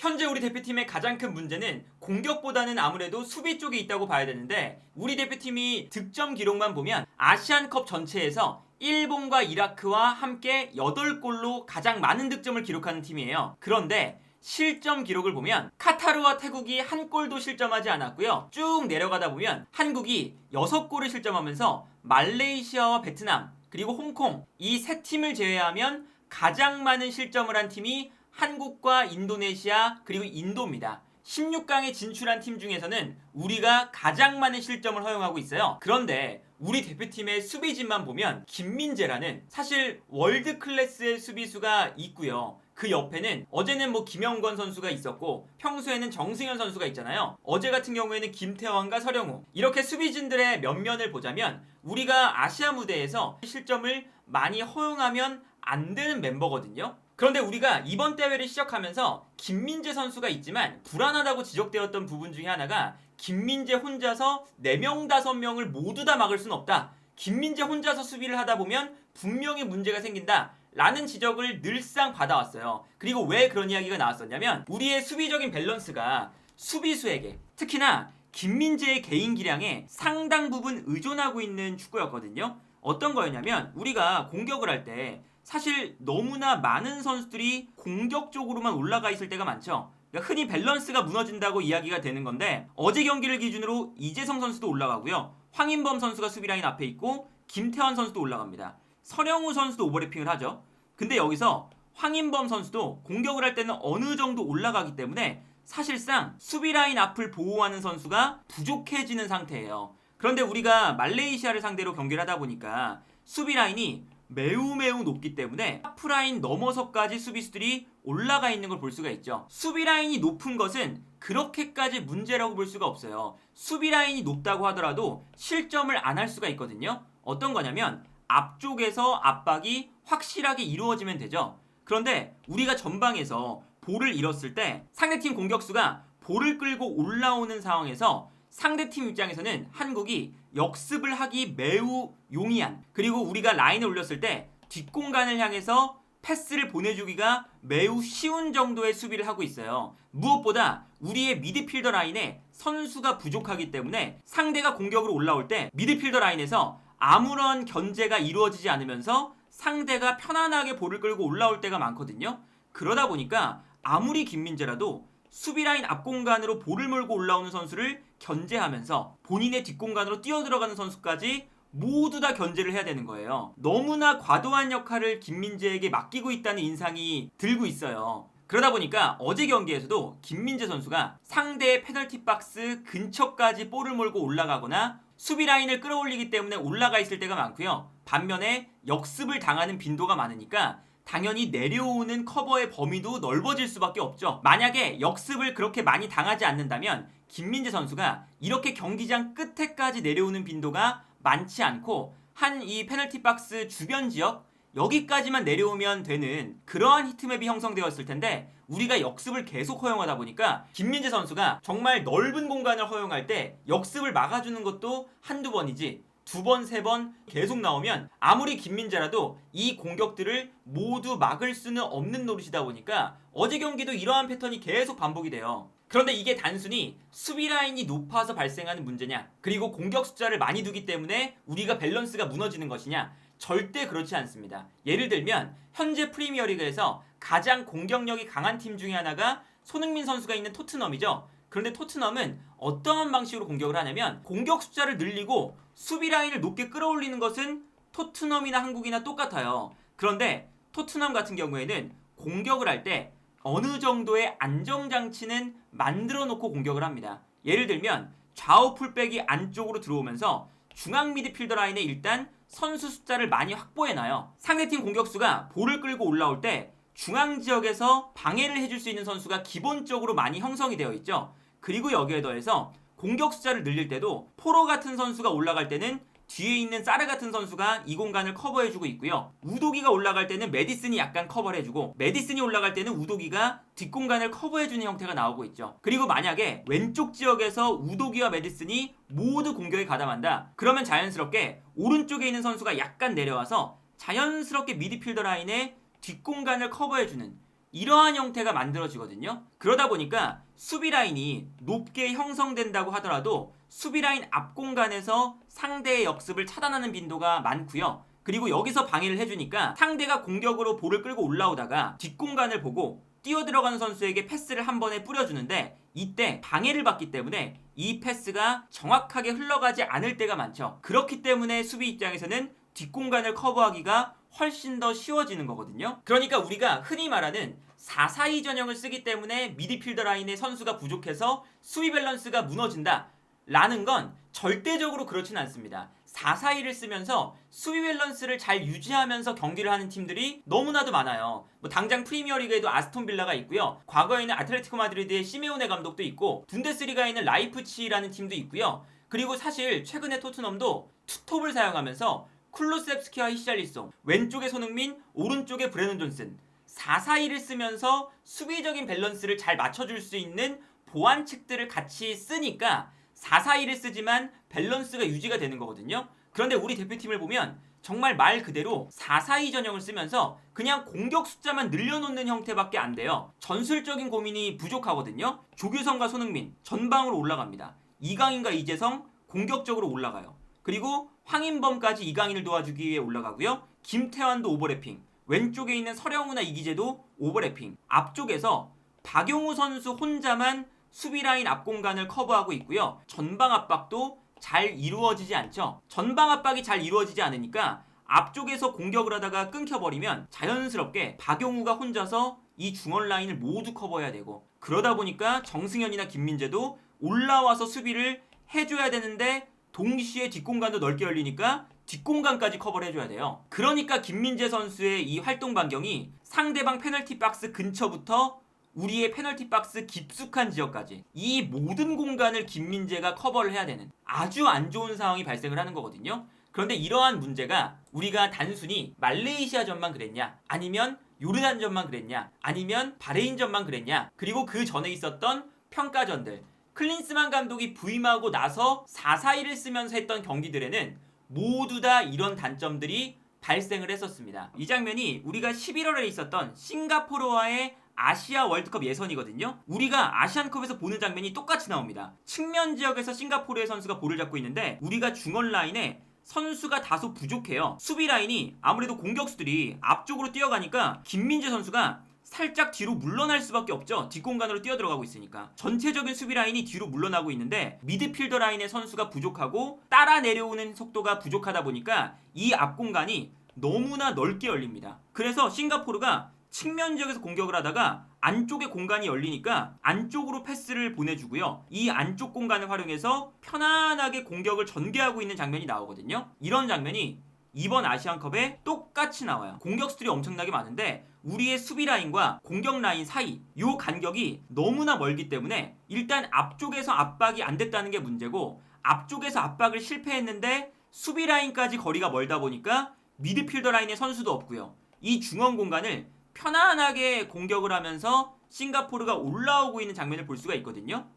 현재 우리 대표팀의 가장 큰 문제는 공격보다는 아무래도 수비 쪽에 있다고 봐야 되는데, 우리 대표팀이 득점 기록만 보면 아시안컵 전체에서 일본과 이라크와 함께 8골로 가장 많은 득점을 기록하는 팀이에요. 그런데 실점 기록을 보면 카타르와 태국이 한 골도 실점하지 않았고요. 쭉 내려가다 보면 한국이 6골을 실점하면서 말레이시아와 베트남 그리고 홍콩 이 세 팀을 제외하면 가장 많은 실점을 한 팀이 한국과 인도네시아 그리고 인도입니다. 16강에 진출한 팀 중에서는 우리가 가장 많은 실점을 허용하고 있어요. 그런데 우리 대표팀의 수비진만 보면 김민재라는 사실 월드 클래스의 수비수가 있고요. 그 옆에는 어제는 김영권 선수가 있었고 평소에는 정승현 선수가 있잖아요. 어제 같은 경우에는 김태환과 서령우, 이렇게 수비진들의 면면을 보자면 우리가 아시아 무대에서 실점을 많이 허용하면 안 되는 멤버거든요. 그런데 우리가 이번 대회를 시작하면서 김민재 선수가 있지만 불안하다고 지적되었던 부분 중에 하나가 김민재 혼자서 4명 5명을 모두 다 막을 수는 없다. 김민재 혼자서 수비를 하다 보면 분명히 문제가 생긴다 라는 지적을 늘상 받아왔어요. 그리고 왜 그런 이야기가 나왔었냐면 우리의 수비적인 밸런스가 수비수에게, 특히나 김민재의 개인 기량에 상당 부분 의존하고 있는 축구였거든요. 어떤 거였냐면 우리가 공격을 할 때 사실 너무나 많은 선수들이 공격 쪽으로만 올라가 있을 때가 많죠. 그러니까 흔히 밸런스가 무너진다고 이야기가 되는 건데, 어제 경기를 기준으로 이재성 선수도 올라가고요. 황인범 선수가 수비라인 앞에 있고 김태환 선수도 올라갑니다. 서령우 선수도 오버래핑을 하죠. 근데 여기서 황인범 선수도 공격을 할 때는 어느 정도 올라가기 때문에 사실상 수비라인 앞을 보호하는 선수가 부족해지는 상태예요. 그런데 우리가 말레이시아를 상대로 경기를 하다 보니까 수비라인이 매우 높기 때문에 하프라인 넘어서까지 수비수들이 올라가 있는 걸 볼 수가 있죠. 수비라인이 높은 것은 그렇게까지 문제라고 볼 수가 없어요. 수비라인이 높다고 하더라도 실점을 안 할 수가 있거든요. 어떤 거냐면 앞쪽에서 압박이 확실하게 이루어지면 되죠. 그런데 우리가 전방에서 볼을 잃었을 때 상대팀 공격수가 볼을 끌고 올라오는 상황에서 상대팀 입장에서는 한국이 역습을 하기 매우 용이한, 그리고 우리가 라인을 올렸을 때 뒷공간을 향해서 패스를 보내주기가 매우 쉬운 정도의 수비를 하고 있어요. 무엇보다 우리의 미드필더 라인에 선수가 부족하기 때문에 상대가 공격으로 올라올 때 미드필더 라인에서 아무런 견제가 이루어지지 않으면서 상대가 편안하게 볼을 끌고 올라올 때가 많거든요. 그러다 보니까 아무리 김민재라도 수비라인 앞공간으로 볼을 몰고 올라오는 선수를 견제하면서 본인의 뒷공간으로 뛰어들어가는 선수까지 모두 다 견제를 해야 되는 거예요. 너무나 과도한 역할을 김민재에게 맡기고 있다는 인상이 들고 있어요. 그러다 보니까 어제 경기에서도 김민재 선수가 상대의 페널티 박스 근처까지 볼을 몰고 올라가거나 수비 라인을 끌어올리기 때문에 올라가 있을 때가 많고요. 반면에 역습을 당하는 빈도가 많으니까 당연히 내려오는 커버의 범위도 넓어질 수밖에 없죠. 만약에 역습을 그렇게 많이 당하지 않는다면 김민재 선수가 이렇게 경기장 끝에까지 내려오는 빈도가 많지 않고 한 이 페널티 박스 주변 지역 여기까지만 내려오면 되는 그러한 히트맵이 형성되었을 텐데, 우리가 역습을 계속 허용하다 보니까 김민재 선수가 정말 넓은 공간을 허용할 때 역습을 막아주는 것도 한두 번이지 2번, 3번 계속 나오면 아무리 김민재라도 이 공격들을 모두 막을 수는 없는 노릇이다 보니까 어제 경기도 이러한 패턴이 계속 반복이 돼요. 그런데 이게 단순히 수비 라인이 높아서 발생하는 문제냐, 그리고 공격 숫자를 많이 두기 때문에 우리가 밸런스가 무너지는 것이냐, 절대 그렇지 않습니다. 예를 들면 현재 프리미어리그에서 가장 공격력이 강한 팀 중에 하나가 손흥민 선수가 있는 토트넘이죠. 그런데 토트넘은 어떠한 방식으로 공격을 하냐면 공격 숫자를 늘리고 수비 라인을 높게 끌어올리는 것은 토트넘이나 한국이나 똑같아요. 그런데 토트넘 같은 경우에는 공격을 할 때 어느 정도의 안정장치는 만들어 놓고 공격을 합니다. 예를 들면 좌우 풀백이 안쪽으로 들어오면서 중앙 미드필더 라인에 일단 선수 숫자를 많이 확보해놔요. 상대팀 공격수가 볼을 끌고 올라올 때 중앙 지역에서 방해를 해줄 수 있는 선수가 기본적으로 많이 형성이 되어 있죠. 그리고 여기에 더해서 공격 숫자를 늘릴 때도 포로 같은 선수가 올라갈 때는 뒤에 있는 사르 같은 선수가 이 공간을 커버해주고 있고요. 우도기가 올라갈 때는 메디슨이 약간 커버를 해주고, 메디슨이 올라갈 때는 우도기가 뒷공간을 커버해주는 형태가 나오고 있죠. 그리고 만약에 왼쪽 지역에서 우도기와 메디슨이 모두 공격에 가담한다. 그러면 자연스럽게 오른쪽에 있는 선수가 약간 내려와서 자연스럽게 미드필더 라인에 뒷공간을 커버해주는 이러한 형태가 만들어지거든요. 그러다 보니까 수비 라인이 높게 형성된다고 하더라도 수비 라인 앞 공간에서 상대의 역습을 차단하는 빈도가 많고요. 그리고 여기서 방해를 해주니까 상대가 공격으로 볼을 끌고 올라오다가 뒷공간을 보고 뛰어들어가는 선수에게 패스를 한 번에 뿌려주는데 이때 방해를 받기 때문에 이 패스가 정확하게 흘러가지 않을 때가 많죠. 그렇기 때문에 수비 입장에서는 뒷공간을 커버하기가 훨씬 더 쉬워지는 거거든요. 그러니까 우리가 흔히 말하는 4-4-2 전형을 쓰기 때문에 미드필더 라인의 선수가 부족해서 수비 밸런스가 무너진다 라는 건 절대적으로 그렇진 않습니다. 4-4-2를 쓰면서 수비 밸런스를 잘 유지하면서 경기를 하는 팀들이 너무나도 많아요. 뭐 당장 프리미어리그에도 아스톤 빌라가 있고요. 과거에는 아틀레티코 마드리드의 시메오네 감독도 있고 분데스리가에는 라이프치히라는 팀도 있고요. 그리고 사실 최근에 토트넘도 투톱을 사용하면서 쿨루셉스키와 히샬리송, 왼쪽에 손흥민, 오른쪽에 브레넌 존슨 4-4-2를 쓰면서 수비적인 밸런스를 잘 맞춰줄 수 있는 보완책들을 같이 쓰니까 4-4-2를 쓰지만 밸런스가 유지가 되는 거거든요. 그런데 우리 대표팀을 보면 정말 말 그대로 4-4-2 전형을 쓰면서 그냥 공격 숫자만 늘려놓는 형태밖에 안 돼요. 전술적인 고민이 부족하거든요. 조규성과 손흥민 전방으로 올라갑니다. 이강인과 이재성 공격적으로 올라가요. 그리고 황인범까지 이강인을 도와주기 위해 올라가고요. 김태환도 오버래핑, 왼쪽에 있는 서령우나 이기재도 오버래핑, 앞쪽에서 박용우 선수 혼자만 수비라인 앞 공간을 커버하고 있고요. 전방 압박도 잘 이루어지지 않죠. 전방 압박이 잘 이루어지지 않으니까 앞쪽에서 공격을 하다가 끊겨버리면 자연스럽게 박용우가 혼자서 이 중원 라인을 모두 커버해야 되고, 그러다 보니까 정승현이나 김민재도 올라와서 수비를 해줘야 되는데 동시에 뒷공간도 넓게 열리니까 뒷공간까지 커버를 해줘야 돼요. 그러니까 김민재 선수의 이 활동 반경이 상대방 페널티 박스 근처부터 우리의 페널티 박스 깊숙한 지역까지 이 모든 공간을 김민재가 커버를 해야 되는 아주 안 좋은 상황이 발생을 하는 거거든요. 그런데 이러한 문제가 우리가 단순히 말레이시아전만 그랬냐, 아니면 요르단전만 그랬냐, 아니면 바레인전만 그랬냐, 그리고 그 전에 있었던 평가전들, 클린스만 감독이 부임하고 나서 4-4-2를 쓰면서 했던 경기들에는 모두 다 이런 단점들이 발생을 했었습니다. 이 장면이 우리가 11월에 있었던 싱가포르와의 아시아 월드컵 예선이거든요. 우리가 아시안컵에서 보는 장면이 똑같이 나옵니다. 측면 지역에서 싱가포르의 선수가 볼을 잡고 있는데 우리가 중원 라인에 선수가 다소 부족해요. 수비 라인이 아무래도 공격수들이 앞쪽으로 뛰어가니까 김민재 선수가 살짝 뒤로 물러날 수밖에 없죠. 뒷공간으로 뛰어들어가고 있으니까. 전체적인 수비 라인이 뒤로 물러나고 있는데 미드필더 라인의 선수가 부족하고 따라 내려오는 속도가 부족하다 보니까 이 앞공간이 너무나 넓게 열립니다. 그래서 싱가포르가 측면 지역에서 공격을 하다가 안쪽에 공간이 열리니까 안쪽으로 패스를 보내주고요. 이 안쪽 공간을 활용해서 편안하게 공격을 전개하고 있는 장면이 나오거든요. 이런 장면이 이번 아시안컵에 똑같이 나와요. 공격수들이 엄청나게 많은데 우리의 수비 라인과 공격 라인 사이 이 간격이 너무나 멀기 때문에 일단 앞쪽에서 압박이 안 됐다는 게 문제고, 앞쪽에서 압박을 실패했는데 수비 라인까지 거리가 멀다 보니까 미드필더 라인의 선수도 없고요. 이 중원 공간을 편안하게 공격을 하면서 싱가포르가 올라오고 있는 장면을 볼 수가 있거든요.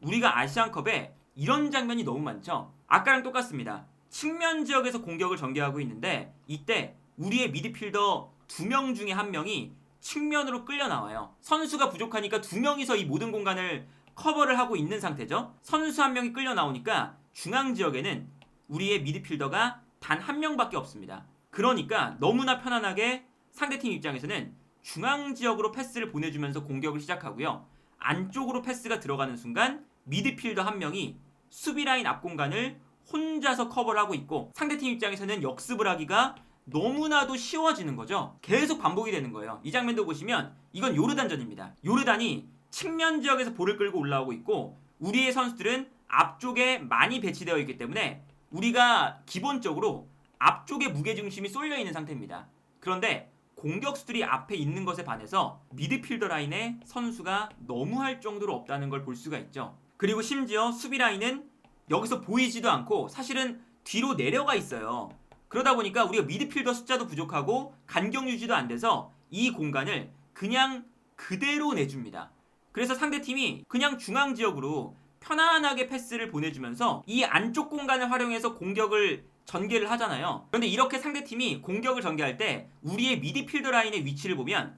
우리가 아시안컵에 이런 장면이 너무 많죠. 아까랑 똑같습니다. 측면 지역에서 공격을 전개하고 있는데 이때 우리의 미드필더 2명 중에 1명이 측면으로 끌려 나와요. 선수가 부족하니까 2명이서 이 모든 공간을 커버를 하고 있는 상태죠. 선수 1명이 끌려 나오니까 중앙 지역에는 우리의 미드필더가 단 1명밖에 없습니다. 그러니까 너무나 편안하게 상대팀 입장에서는 중앙 지역으로 패스를 보내주면서 공격을 시작하고요. 안쪽으로 패스가 들어가는 순간 미드필더 1명이 수비 라인 앞 공간을 혼자서 커버를 하고 있고, 상대팀 입장에서는 역습을 하기가 너무나도 쉬워지는 거죠. 계속 반복이 되는 거예요. 이 장면도 보시면 이건 요르단전입니다. 요르단이 측면 지역에서 볼을 끌고 올라오고 있고 우리의 선수들은 앞쪽에 많이 배치되어 있기 때문에 우리가 기본적으로 앞쪽에 무게중심이 쏠려 있는 상태입니다. 그런데 공격수들이 앞에 있는 것에 반해서 미드필더 라인에 선수가 너무 할 정도로 없다는 걸 볼 수가 있죠. 그리고 심지어 수비 라인은 여기서 보이지도 않고 사실은 뒤로 내려가 있어요. 그러다 보니까 우리가 미드필더 숫자도 부족하고 간격 유지도 안 돼서 이 공간을 그냥 그대로 내줍니다. 그래서 상대팀이 그냥 중앙 지역으로 편안하게 패스를 보내주면서 이 안쪽 공간을 활용해서 공격을 전개를 하잖아요. 그런데 이렇게 상대팀이 공격을 전개할 때 우리의 미드필더 라인의 위치를 보면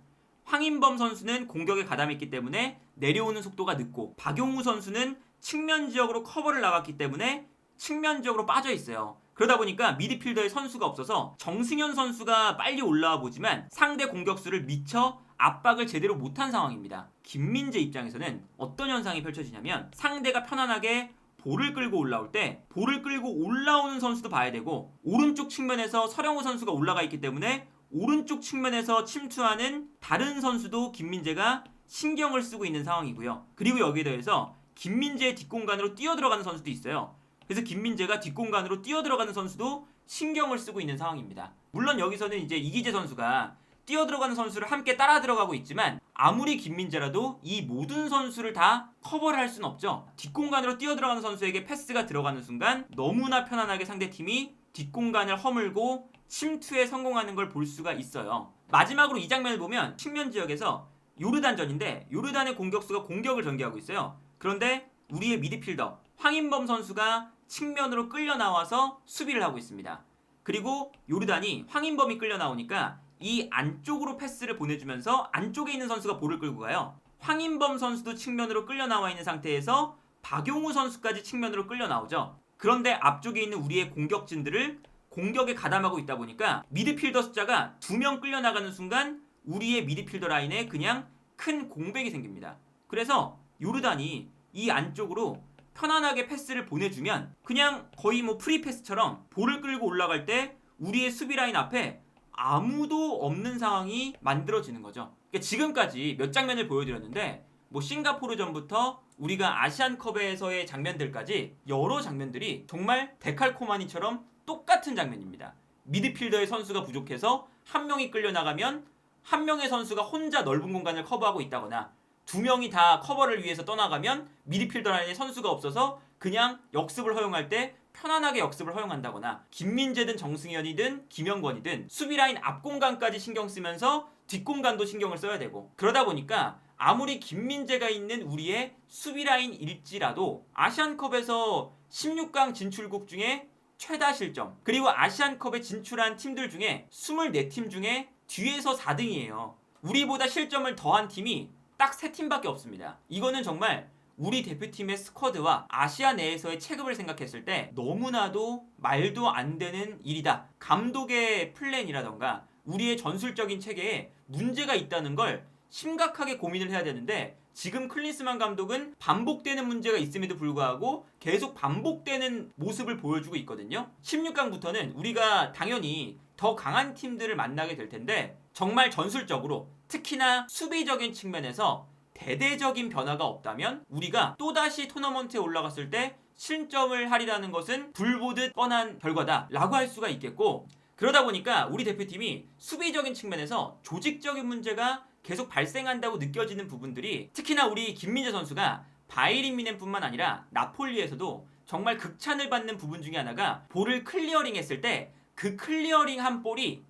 황인범 선수는 공격에 가담했기 때문에 내려오는 속도가 늦고 박용우 선수는 측면 지역으로 커버를 나갔기 때문에 측면 지역으로 빠져 있어요. 그러다 보니까 미드필더의 선수가 없어서 정승현 선수가 빨리 올라와 보지만 상대 공격수를 미처 압박을 제대로 못한 상황입니다. 김민재 입장에서는 어떤 현상이 펼쳐지냐면 상대가 편안하게 볼을 끌고 올라올 때 볼을 끌고 올라오는 선수도 봐야 되고 오른쪽 측면에서 서령우 선수가 올라가 있기 때문에 오른쪽 측면에서 침투하는 다른 선수도 김민재가 신경을 쓰고 있는 상황이고요. 그리고 여기에 대해서 김민재의 뒷공간으로 뛰어들어가는 선수도 있어요. 그래서 김민재가 뒷공간으로 뛰어들어가는 선수도 신경을 쓰고 있는 상황입니다. 물론 여기서는 이제 이기재 선수가 뛰어들어가는 선수를 함께 따라 들어가고 있지만 아무리 김민재라도 이 모든 선수를 다 커버를 할 수는 없죠. 뒷공간으로 뛰어들어가는 선수에게 패스가 들어가는 순간 너무나 편안하게 상대팀이 뒷공간을 허물고 침투에 성공하는 걸 볼 수가 있어요. 마지막으로 이 장면을 보면 측면 지역에서 요르단전인데 요르단의 공격수가 공격을 전개하고 있어요. 그런데 우리의 미드필더 황인범 선수가 측면으로 끌려 나와서 수비를 하고 있습니다. 그리고 요르단이 황인범이 끌려 나오니까 이 안쪽으로 패스를 보내주면서 안쪽에 있는 선수가 볼을 끌고 가요. 황인범 선수도 측면으로 끌려 나와 있는 상태에서 박용우 선수까지 측면으로 끌려 나오죠. 그런데 앞쪽에 있는 우리의 공격진들을 공격에 가담하고 있다 보니까 미드필더 숫자가 2명 끌려 나가는 순간 우리의 미드필더 라인에 그냥 큰 공백이 생깁니다. 그래서 요르단이 이 안쪽으로 편안하게 패스를 보내주면 그냥 거의 뭐 프리패스처럼 볼을 끌고 올라갈 때 우리의 수비 라인 앞에 아무도 없는 상황이 만들어지는 거죠. 그러니까 지금까지 몇 장면을 보여드렸는데 뭐 싱가포르전부터 우리가 아시안컵에서의 장면들까지 여러 장면들이 정말 데칼코마니처럼 똑같은 장면입니다. 미드필더의 선수가 부족해서 한 명이 끌려나가면 한 명의 선수가 혼자 넓은 공간을 커버하고 있다거나 두 명이 다 커버를 위해서 떠나가면 미드필더 라인에 선수가 없어서 그냥 역습을 허용할 때 편안하게 역습을 허용한다거나 김민재든 정승현이든 김영권이든 수비라인 앞공간까지 신경 쓰면서 뒷공간도 신경을 써야 되고 그러다 보니까 아무리 김민재가 있는 우리의 수비라인일지라도 아시안컵에서 16강 진출국 중에 최다 실점 그리고 아시안컵에 진출한 팀들 중에 24팀 중에 뒤에서 4등이에요. 우리보다 실점을 더한 팀이 딱 3팀밖에 없습니다. 이거는 정말 우리 대표팀의 스쿼드와 아시아 내에서의 체급을 생각했을 때 너무나도 말도 안 되는 일이다. 감독의 플랜이라던가 우리의 전술적인 체계에 문제가 있다는 걸 심각하게 고민을 해야 되는데 지금 클린스만 감독은 반복되는 문제가 있음에도 불구하고 계속 반복되는 모습을 보여주고 있거든요. 16강부터는 우리가 당연히 더 강한 팀들을 만나게 될 텐데 정말 전술적으로 특히나 수비적인 측면에서 대대적인 변화가 없다면 우리가 또다시 토너먼트에 올라갔을 때 실점을 하리라는 것은 불보듯 뻔한 결과다라고 할 수가 있겠고 그러다 보니까 우리 대표팀이 수비적인 측면에서 조직적인 문제가 계속 발생한다고 느껴지는 부분들이 특히나 우리 김민재 선수가 바이에른 뮌헨뿐만 아니라 나폴리에서도 정말 극찬을 받는 부분 중에 하나가 볼을 클리어링 했을 때 그 클리어링 한 볼이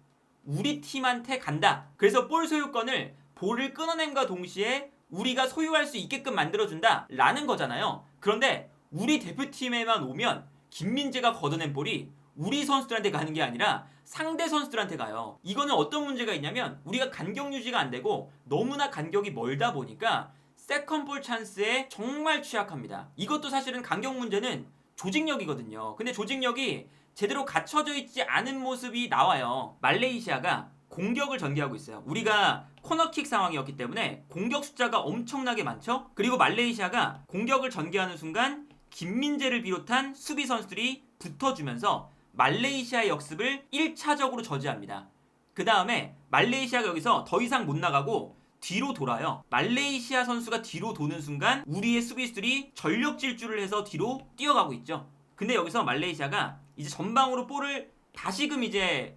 우리 팀한테 간다. 그래서 볼 소유권을 볼을 끊어냄과 동시에 우리가 소유할 수 있게끔 만들어준다 라는 거잖아요. 그런데 우리 대표팀에만 오면 김민재가 걷어낸 볼이 우리 선수들한테 가는 게 아니라 상대 선수들한테 가요. 이거는 어떤 문제가 있냐면 우리가 간격 유지가 안 되고 너무나 간격이 멀다 보니까 세컨볼 찬스에 정말 취약합니다. 이것도 사실은 간격 문제는 조직력이거든요. 근데 조직력이 제대로 갖춰져 있지 않은 모습이 나와요. 말레이시아가 공격을 전개하고 있어요. 우리가 코너킥 상황이었기 때문에 공격 숫자가 엄청나게 많죠. 그리고 말레이시아가 공격을 전개하는 순간 김민재를 비롯한 수비 선수들이 붙어주면서 말레이시아의 역습을 1차적으로 저지합니다. 그 다음에 말레이시아가 여기서 더 이상 못 나가고 뒤로 돌아요. 말레이시아 선수가 뒤로 도는 순간 우리의 수비수들이 전력 질주를 해서 뒤로 뛰어가고 있죠. 근데 여기서 말레이시아가 이제 전방으로 볼을 다시금 이제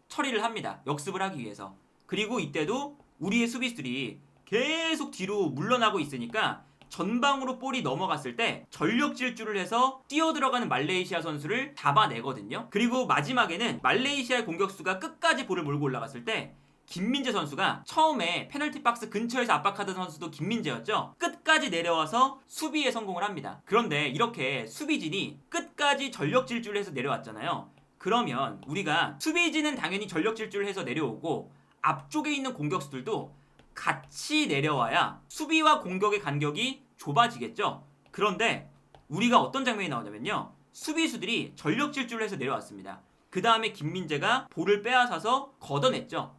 처리를 합니다. 역습을 하기 위해서. 그리고 이때도 우리의 수비수들이 계속 뒤로 물러나고 있으니까 전방으로 볼이 넘어갔을 때 전력 질주를 해서 뛰어들어가는 말레이시아 선수를 잡아내거든요. 그리고 마지막에는 말레이시아의 공격수가 끝까지 볼을 몰고 올라갔을 때 김민재 선수가 처음에 페널티 박스 근처에서 압박하던 선수도 김민재였죠. 끝까지 내려와서 수비에 성공을 합니다. 그런데 이렇게 수비진이 끝까지 전력 질주를 해서 내려왔잖아요. 그러면 우리가 수비진은 당연히 전력 질주를 해서 내려오고 앞쪽에 있는 공격수들도 같이 내려와야 수비와 공격의 간격이 좁아지겠죠. 그런데 우리가 어떤 장면이 나오냐면요. 수비수들이 전력 질주를 해서 내려왔습니다. 그 다음에 김민재가 볼을 빼앗아서 걷어냈죠.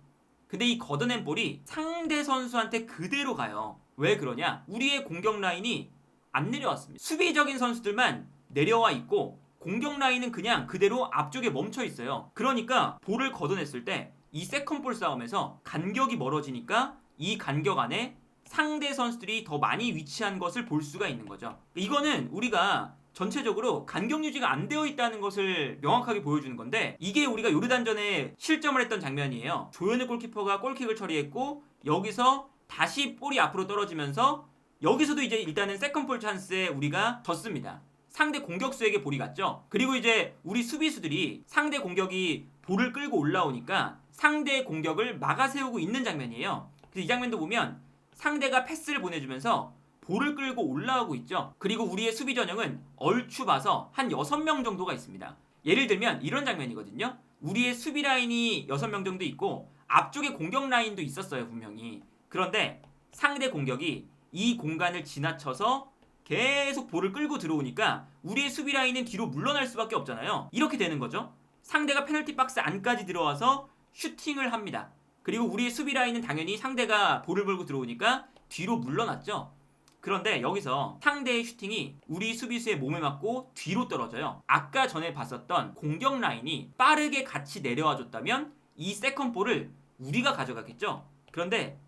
근데 이 걷어낸 볼이 상대 선수한테 그대로 가요. 왜 그러냐? 우리의 공격 라인이 안 내려왔습니다. 수비적인 선수들만 내려와 있고 공격 라인은 그냥 그대로 앞쪽에 멈춰 있어요. 그러니까 볼을 걷어냈을 때 이 세컨볼 싸움에서 간격이 멀어지니까 이 간격 안에 상대 선수들이 더 많이 위치한 것을 볼 수가 있는 거죠. 이거는 우리가 전체적으로 간격 유지가 안 되어 있다는 것을 명확하게 보여주는 건데, 이게 우리가 요르단전에 실점을 했던 장면이에요. 조현우 골키퍼가 골킥을 처리했고 여기서 다시 볼이 앞으로 떨어지면서 여기서도 이제 일단은 세컨볼 찬스에 우리가 졌습니다. 상대 공격수에게 볼이 갔죠. 그리고 이제 우리 수비수들이 상대 공격이 볼을 끌고 올라오니까 상대의 공격을 막아세우고 있는 장면이에요. 그래서 이 장면도 보면 상대가 패스를 보내주면서 볼을 끌고 올라오고 있죠. 그리고 우리의 수비 전형은 얼추 봐서 한 6명 정도가 있습니다. 예를 들면 이런 장면이거든요. 우리의 수비 라인이 6명 정도 있고 앞쪽에 공격 라인도 있었어요, 분명히. 그런데 상대 공격이 이 공간을 지나쳐서 계속 볼을 끌고 들어오니까 우리의 수비 라인은 뒤로 물러날 수밖에 없잖아요. 이렇게 되는 거죠. 상대가 페널티 박스 안까지 들어와서 슈팅을 합니다. 그리고 우리의 수비 라인은 당연히 상대가 볼을 몰고 들어오니까 뒤로 물러났죠. 그런데 여기서 상대의 슈팅이 우리 수비수의 몸에 맞고 뒤로 떨어져요. 아까 전에 봤었던 공격 라인이 빠르게 같이 내려와 줬다면 이 세컨볼을 우리가 가져갔겠죠. 그런데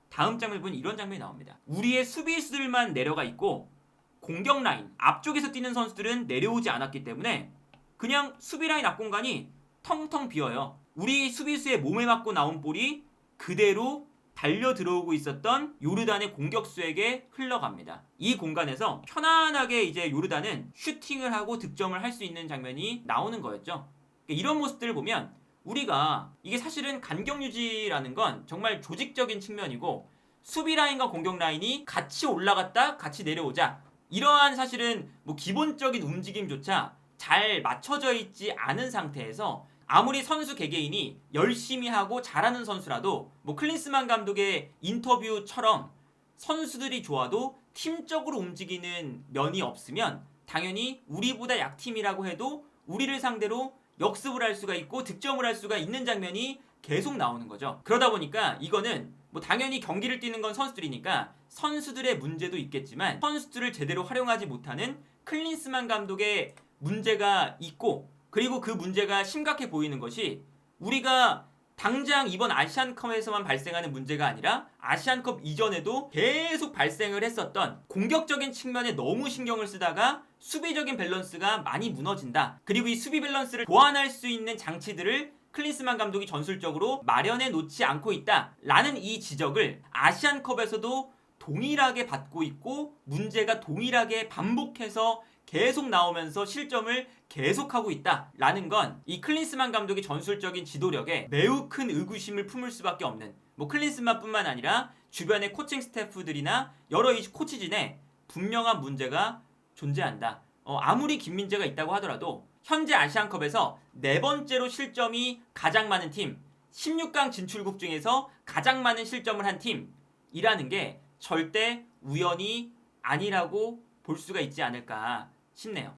다음 장면 보면 이런 장면이 나옵니다. 우리의 수비수들만 내려가 있고 공격 라인 앞쪽에서 뛰는 선수들은 내려오지 않았기 때문에 그냥 수비 라인 앞 공간이 텅텅 비어요. 우리 수비수의 몸에 맞고 나온 볼이 그대로 달려 들어오고 있었던 요르단의 공격수에게 흘러갑니다. 이 공간에서 편안하게 이제 요르단은 슈팅을 하고 득점을 할 수 있는 장면이 나오는 거였죠. 이런 모습들을 보면 우리가 이게 사실은 간격 유지라는 건 정말 조직적인 측면이고 수비 라인과 공격 라인이 같이 올라갔다 같이 내려오자, 이러한 사실은 뭐 기본적인 움직임조차 잘 맞춰져 있지 않은 상태에서 아무리 선수 개개인이 열심히 하고 잘하는 선수라도 뭐 클린스만 감독의 인터뷰처럼 선수들이 좋아도 팀적으로 움직이는 면이 없으면 당연히 우리보다 약팀이라고 해도 우리를 상대로 역습을 할 수가 있고 득점을 할 수가 있는 장면이 계속 나오는 거죠. 그러다 보니까 이거는 뭐 당연히 경기를 뛰는 건 선수들이니까 선수들의 문제도 있겠지만 선수들을 제대로 활용하지 못하는 클린스만 감독의 문제가 있고, 그리고 그 문제가 심각해 보이는 것이 우리가 당장 이번 아시안컵에서만 발생하는 문제가 아니라 아시안컵 이전에도 계속 발생을 했었던 공격적인 측면에 너무 신경을 쓰다가 수비적인 밸런스가 많이 무너진다. 그리고 이 수비 밸런스를 보완할 수 있는 장치들을 클린스만 감독이 전술적으로 마련해 놓지 않고 있다라는 이 지적을 아시안컵에서도 동일하게 받고 있고 문제가 동일하게 반복해서 계속 나오면서 실점을 계속하고 있다라는 건 이 클린스만 감독의 전술적인 지도력에 매우 큰 의구심을 품을 수밖에 없는, 뭐 클린스만뿐만 아니라 주변의 코칭 스태프들이나 여러 이 코치진에 분명한 문제가 존재한다. 아무리 김민재가 있다고 하더라도 현재 아시안컵에서 4번째로 실점이 가장 많은 팀, 16강 진출국 중에서 가장 많은 실점을 한 팀이라는 게 절대 우연이 아니라고 볼 수가 있지 않을까 싶네요.